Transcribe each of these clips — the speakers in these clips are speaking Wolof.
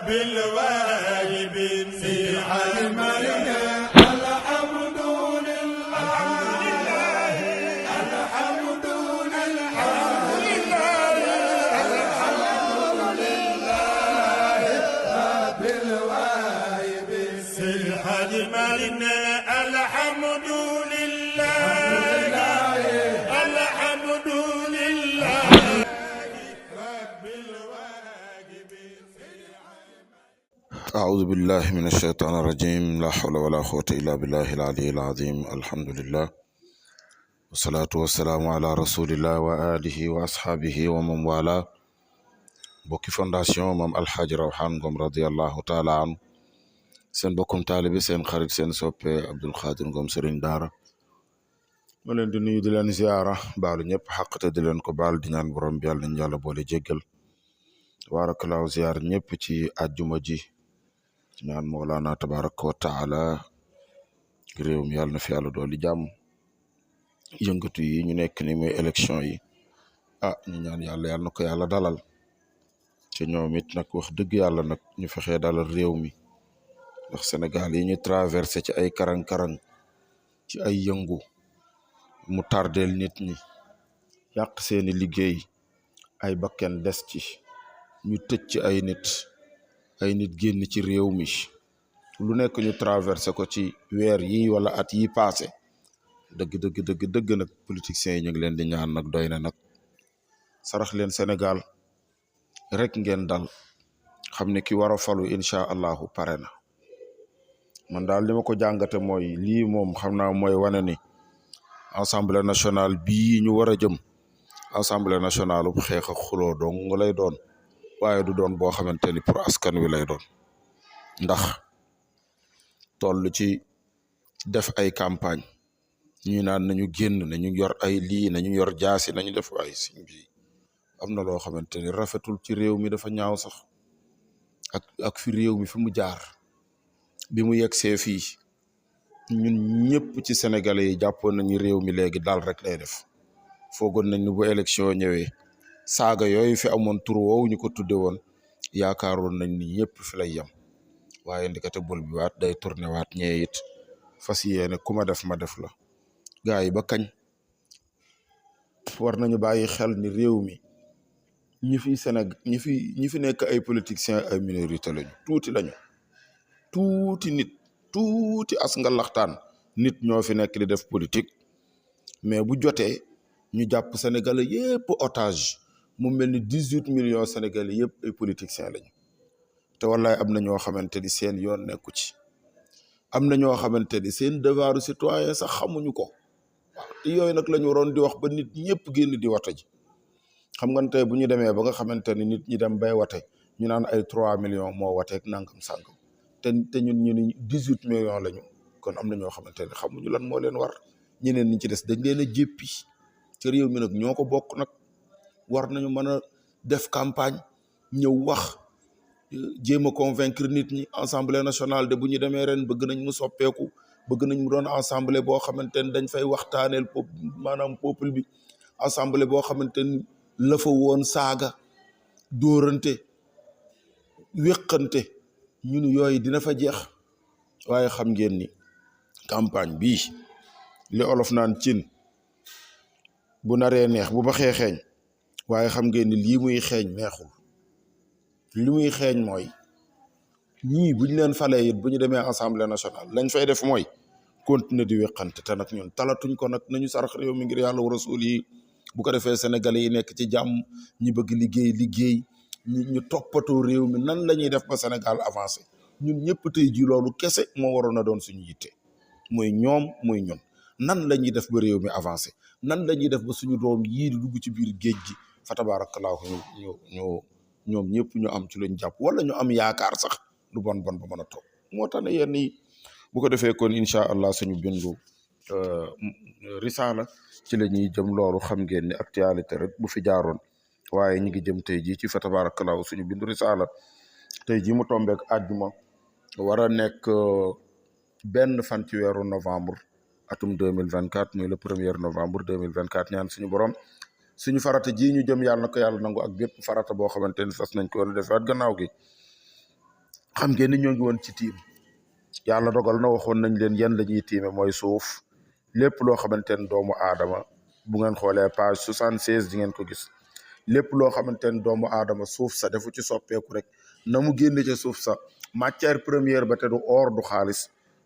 رب الواجبين في علمنا الحمد لله الحمد لله الحمد لله رب الواجبين في علمنا الحمد لله الحمد لله رب الواجبين. أعوذ بالله من الشيطان الرجيم لا حول ولا قوة إلا بالله العلي العظيم الحمد لله والصلاة والسلام على رسول الله وآله وأصحابه ومن والاه bokki fondation Mame Alhaji Rawhan Ngom radiyallahu taala anhu seen bokkum taalibi seen xarit seen soppe Abdul Xaadir Ngom Serigne Daara ma leen di nuyu di leen ziyaara baalu ñëpp xaqte di leen ko baal di ñaan borom bi yàlla nañu yàlla boole jéggal tabaarakallaahu ziyaar ñëpp ci àjjuma ji ñaan Mawlana tabaraka wa taala réew mi yàlla na fi yàlla dooli jàmm yëngatu yi ñu nekk ni muy élection yi ñu ñaan yàlla na ko yàlla dalal te ñoom it nag wax dëgg yàlla nag ñu fexee dalal réew mi ndax Sénégal yi ñu traversé ci ay karang-karang ci ay yëngu mu tardeel nit ñi yàq seeni liggéey ay bakken des ci ñu tëj ci ay nit génn ci réew mi lu nekk ñu traversé ko ci weer yi wala at yi passé dëgg nag politiciens yi ñu ngi leen di ñaan nag doy na nag sarax leen Sénégal rek ngeen dal xam ne ki war a falu incha allahu pare na man daal li ma ko jàngate mooy lii moom xam naa mooy wane ni assemblée nationale bii ñu war a jëm assemblée nationale bu xeex ak xuloo dong nga lay doon waaye du doon boo xamante ni pour askan wi lay doon ndax toll ci def ay campagne ñuy naan nañu génn nañu yor ay lii nañu yor jaasi nañu def ay siñ bi am na loo xamante ni rafetul ci réew mi dafa ñaaw sax ak fi réew mi fi mu jaar bi mu yegsee fii ñun ñëpp ci sénégalais yi jàppoon nañu réew mi léegi daal rek lay def foogoon nañ ni bu élection ñëwee saaga yooyu fi amoon tur woowu ñu ko tudde woon yaakaaroon nañ ni ñëpp fi lay yem waaye ndikate bul bi waat day tourné waat ñee it fas yéene ku ma def ma def la gars yi ba kañ war nañu bàyyi xel ni réew mi ñi fi Sénégal ñi fi nekk ay politiciens ay minorité lañu tuuti as nga laxtaan nit ñoo fi nekk di def politique mais bu jotee ñu jàpp sénégalais yëpp otage mu mel ni 18 millions sénégalais yëpp ay politiciens lañu te wallaay am na ñoo xamante ni seen yoon nekku ci am na ñoo xamante ni seen devoiru citoyen sax xamuñu ko waaw te yooyu nag la ñu waroon di wax ba nit ñëpp génn di wate ji xam nga tey bu ñu demee ba nga xamante ni nit ñi dem bay wate ñu naan ay 3 millions moo wateeg nangam sàngam te ñun ñu ni 18 millions lañu kon am na ñoo xamante ne xamuñu lan moo leen war ñeneen ñi ci des dañ leen a jéppi ci réew mi nag ñoo ko bokk nag war nañu mën a def campagne ñëw wax jéem a convaincre nit ñi assemblée nationale de bu ñu demee ren bëgg nañ mu soppeeku bëgg nañ mu doon assemblée boo xamante ni dañ fay waxtaaneel maanaam peuple bi assemblée boo xamante ni la fa woon saaga dóorante wéqante ñun yooyu dina fa jeex waaye xam ngeen ni campagne bii li olof naan cin bu naree neex bu ba xeexeeñ waaye xam ngeen ni lii muy xeeñ neexul li muy xeeñ mooy ñii bu ñu leen falee it bu ñu demee assemblée nationale lañ fay def mooy continuer di wéqante te nag ñun talatuñ ko nag nañu sarax réew mi ngir yàlla wa rasul yi bu ko defee sénégalais yi nekk ci jàmm ñi bëgg liggéey ñu toppatoo réew mi nan la ñuy def ba Sénégal avancé ñun ñëpp tey ji loolu kese moo waroon a doon suñu yitte muy ñoom muy ñun nan la ñuy def ba réew mi avancé nan la ñuy def ba suñu doom yii di dugg ci biir géej gi fa tabaarakallaahu ñoom ñëpp ñu am ci luñ jàpp wala ñu am yaakaar sax lu bon ba mën a toog moo tax ne yenn yi bu ko defee kon incha allah suñu bindu risaala ci la ñuy jëm loolu xam ngeen ni actualité rek bu fi jaaroon waaye ñi ngi jëm tey jii ci fa tabarakallahu suñu bindu risaala tey jii mu tombeek àjjuma war a nekk benn fan ci weeru novembre atum 2024 muy le 1er novembre 2024 ñaan suñu borom suñu farata ji ñu jëm yàlla na ko yàlla nangu ak bépp farata boo xamante ni fas nañ ko woon defaat gannaaw gi xam ngeen ni ñoo ngi woon ci tiim yàlla dogal na waxoon nañ leen yan la ñuy tiime mooy suuf lépp loo xamante ne doomu aadama bu ngeen xoolee page 76 di ngeen ko gis lépp loo xamante ne doomu aadama suuf sa defu ci soppeeku rek na mu génne ca suuf sa matière première ba te du or du xaalis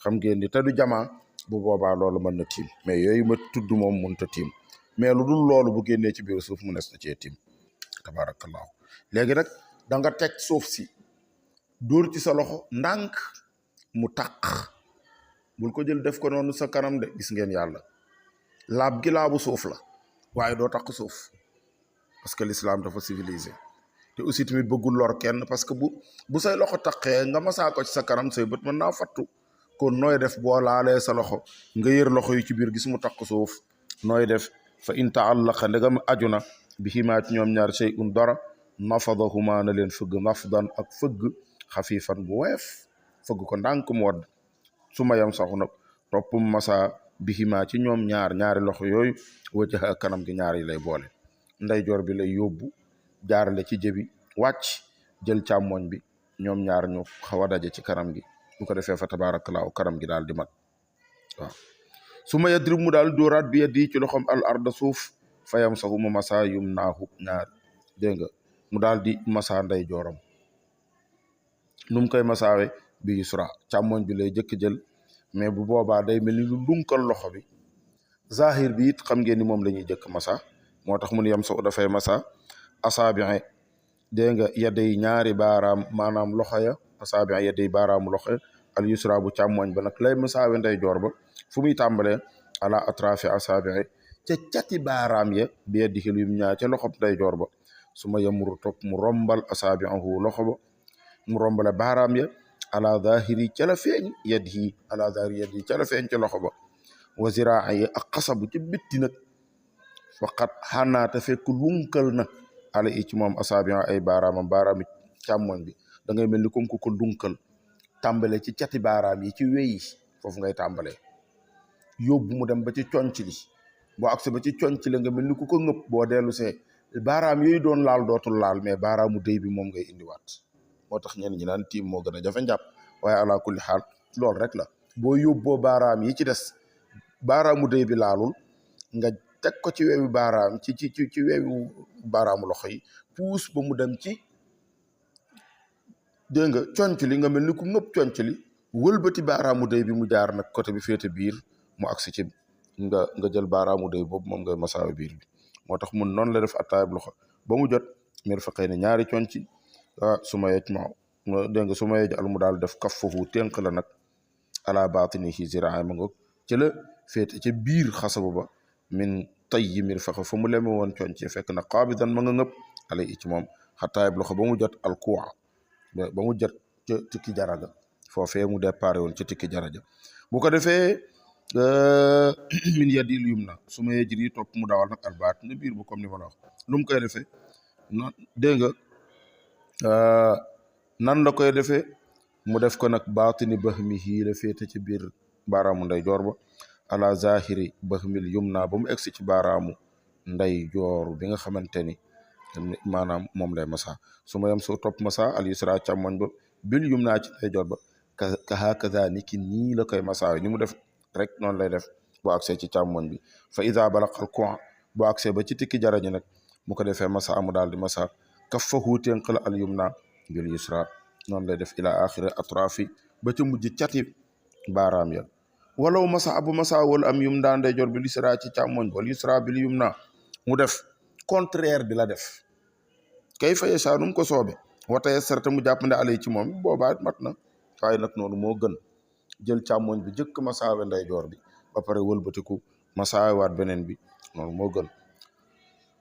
xam ngeen ni te du jamaa bu boobaa loolu mën na tiim mais yooyu ma tudd moom mënut a tiim mais lu dul loolu bu génnee ci biir suuf mu nes na cee tiim tabaarakallaahu léegi nag da nga teg suuf si dóor ci sa loxo ndànk mu taq bul ko jël def ko noonu sa kanam de gis ngeen yàlla laab gi laabu suuf la waaye doo taq suuf parce que l'islam dafa civilisé te aussi tamit bëggul lor kenn parce que bu say loxo taqee nga masaa ko ci sa kanam say bët mën naa fattu kon nooy def boo laalee sa loxo nga yër loxo yi ci biir gis mu taq suuf nooy def fa in taallaqa ndegam aju na bi himaa ci ñoom ñaar shay'un dara nafadahuma na leen fëgg nafdan ak fëgg xafiifan bu woyof fëgg ko ndànk mu wadd su ma yam saxu nag toppum masa bi himaa ci ñoom ñaari loxo yooyu wëcca kanam gi ñaar yi lay boole ndeyjoor bi lay yóbbu jaarale ci jëbi wàcc jël càmmoñ bi ñoom ñaar ñu xaw a daje ci kanam gi bu ko defee fa tabaarakallaahu kanam gi daal di mat waaw su ma yadrib mu daal dóoraat bi yeddi ci loxom al arda suuf fayam saxu mu masa yum naahu ñaar dégg nga mu daal di masa ndeyjooram nu mu koy masaawe bi yusra càmmoñ bi lay jëkk jël mais bu boobaa day mel ni lu dunkal loxo bi zahir bi it xam ngeen ni moom la ñuy jëkk masa moo tax mu ne yam saxu dafay masa asaabi'i dégg nga yedday ñaari baaraam maanaam loxo ya asaabi'i yedday baaraamu loxo ya al yusra bu càmmoñ ba nag lay masaawe ndeyjoor ba fu muy tàmbalee ala atrafi asaabi'i ca cati baaraam ya bi yeddihi yum ñaar ca loxob ndeyjoor ba su ma yamuru topp mu rombal asaabi'ahu loxo ba mu rombale baaraam ya ala zahiri ca la feeñ yeddihi ala zahiri yeddihi ca la feeñ ca loxo ba wa ziraa'i ak xasabu ca bitti nag faqat xanaata fekk lunkal na ala i ci moom asaabi'a ay baaraami càmmoñ bi da ngay mel ni comme ku ko lunkal tàmbale ci cati baaraam yi ci weyi foofu ngay tàmbale yóbbu mu dem ba ci conc li boo agsi ba ci conc li nga mel ni ku ko ngëpp boo dellu see baaraam yooyu doon laal dootul laal mais baaraamu dëy bi moom ngay indiwaat moo tax ñenn ñi naan tiim moo gën a jafe njàpp waaye ala kulli xaal loolu rek la boo yóbboo baaraam yi ci des baaraamu dëy bi laalul nga teg ko ci weewi baaraam ci weewi baaraamu loxo yi puus ba mu dem ci dégg nga conc li nga mel ni ku ngëpp conc li wëlbati baaraamu dëy bi mu jaar nag côté bi féete biir mu agsi ci nga jël baaraamu dëy boobu moom ngay masaawe biir bi moo tax mun noonu la def attaayab loxo ba mu jot mir fa xëy ne ñaari conci su ma yej ma dégg nga su ma yej al mu daal def kaffahu tënk la nag ala baatinihi ziraa ma ngoog ci la féete ca biir xasabu ba min tayyi mir faxa fa mu leme woon conci fekk na qaabidan ma nga ngëpp ala i ci moom xattaayab loxo ba mu jot al kuwa ba mu jot ca tikki jaraga foofee mu déparé woon ca tikki jaraja bu ko defee min yadil yumna su ma yejri topp mu dawal nag albaat na biir bu comme ni ma la wax lu mu koy defee non dégg nga nan la koy defee mu def ko nag baatini bahmihi la féete ci biir baaraamu nday joor ba ala zahiri bahmil yumna ba mu egsi ci baaraamu nday joor bi nga xamante ni maanaam moom lay masa su ma yem soo topp masa al yusra càmmoñ ba bil yumna ci nday joor ba ka hakaza ni ki nii la koy masa ni mu def rek noonu lay def boo agsee ci càmmoñ bi fa ida balaqal coin boo agsee ba ci tikki jarañi nag mu ko defee masa amu daal di masa kaffahu tenqala al yumna bil yusra noonu lay def ila axiri atrafi ba ca mujj cati baaraam ya walaw masa abu masa wal am yum daa ndeyjoor bil yusra ci càmmoñ wal yusra bil yumna mu def contraire bi la def kay faye saa num ko soobe wataye sarta mu jàppande alay ci moom boobaa mat na waaye nag noonu moo gën jël càmmoñ bi jëkk masaawe ndeyjoor bi ba pare wëlbatiku masaawe waat beneen bi noonu moo gën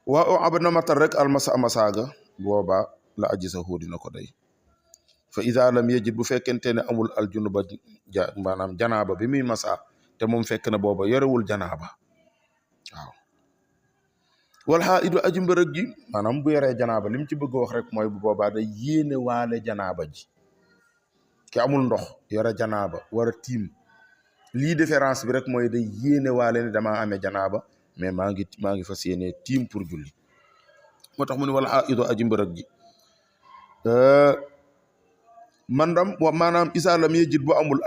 waa aba na matal rek almasa masaaga boobaa la aji sa dina ko day fa ida lam yejid bu fekkente ne amul aljunuba maanaam janaaba bi muy masa te moom fekk na booba yorewul janaaba waaw wal xaa idu aji mbërëg ji maanaam bu yoree janaaba li mu ci bëgg wax rek mooy bu boobaa day yéene waale janaaba ji ki amul ndox yore janaaba war a tiim lii différence bi rek mooy day yéene waale ni damaa amee janaaba mais maa ngi fas yéene tiim pour julli moo tax mu ne wala ido aji mbërëg ji mandam wa maanaam isa lam yejit bu amul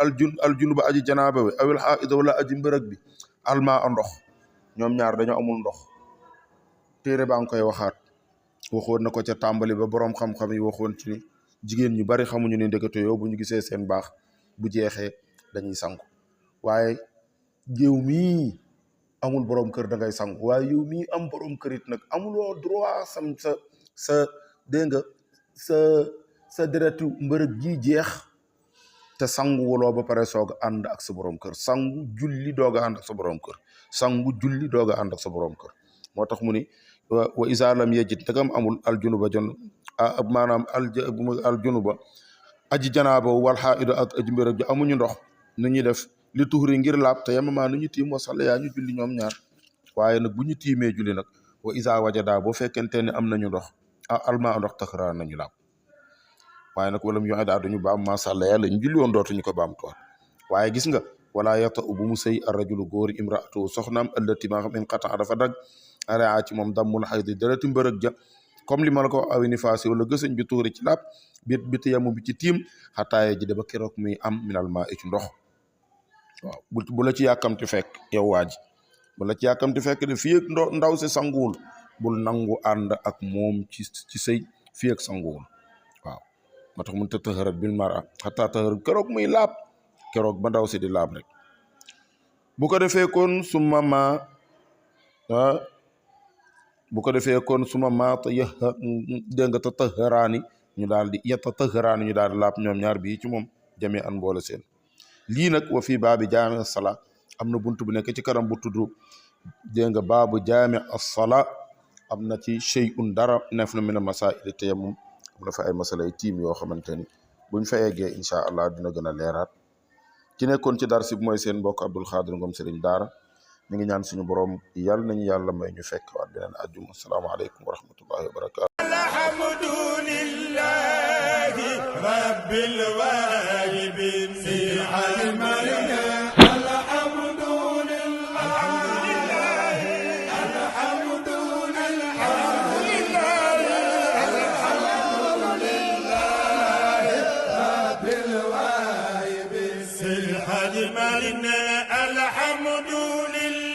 aljun ba aji janaaba we awil xaida wala aji mbërëg bi alma a ndox ñoom ñaar dañoo amul ndox téere baa ngi koy waxaat waxoon na ko ca tàmbali ba boroom xam-xam yi waxoon ci ni jigéen ñu bari xamuñu ne ndekete yoo bu ñu gisee seen baax bu jeexee dañuy sangu waaye yow mii amul borom kër da ngay sangu waaye yow mii am borom kër it nag amuloo droit sa dégg nga sa deretu mbërëg ji jeex te sangu wuloo ba pare soog a ànd ak sa borom kër sangu julli doog a ànd ak sa borom kër sangu julli doog a ànd ak sa borom kër moo tax mu ni wa isa lam yejit ndegam amul aljunuba maanaam aljunuba aji janaaba wal xaida ak aji mbërëg ji amuñu ndox nu ñuy def li tuxuri ngir laab te yemama nu ñu tiim wasalla yaa ñu julli ñoom ñaar waaye nag bu ñu tiimee julli nag wa isa wajada boo fekkente ne am nañu ndox alma ndox taxara nañu laab waaye nag wala mu yoxe daa duñu baam masàlla yàlla ñu julli woon dootuñu ko baam tuwaat waaye gis nga wala yata u bu mu sëy a rajulu góor imraatu soxnaam ëllëti maa xam in xata dafa dag araa ci moom dammul xaydi dereti mbërëg ja comme li ma la ko wax awi ni faasi wala gësëñ bi tuuri ci laab bit yamu bi ci tiim xataaye ji daba keroog muy am minal maa ci ndox waaw bu la ci yàkkamti fekk yow waa ji bu la ci yàkkamti fekk de fii ak ndaw si sanguwul bul nangu ànd ak moom ci sëy fii ak sanguwul waaw moo tax mun ta tëxërat bil mara xataa tëxërat keroog muy laab keroog ba ndaw si di laab rek bu ko defee kon suma ma bu ko defee kon suma ma ta yë dégg nga ta tëxëraani ñu daal di yetta tëxëraani ñu daal di laab ñoom ñaar bii ci moom jamee an boole seen lii nag wa fii baabi jaami as-sala am na bunt bu nekk ci kanam bu tudd dégg nga baabu jaami as-sala am na ci shay'un dara neef na mina masaa'il tayammum am na fa ay masalay tiim yoo xamante ni buñ fa eggee incha allah dina gën a leeraat ki nekkoon ci darsi bi mooy seen mbokk Abdul Xaadir Ngom Sëriñ Daara ñu ngi ñaan suñu borom yàlla nañu yàlla may ñu fekk waat beneen àjjuma asalaamaaleykum wa rahmatullahi wa barakaatu. alhamdulillahi rabbil waalamiin الحمد لله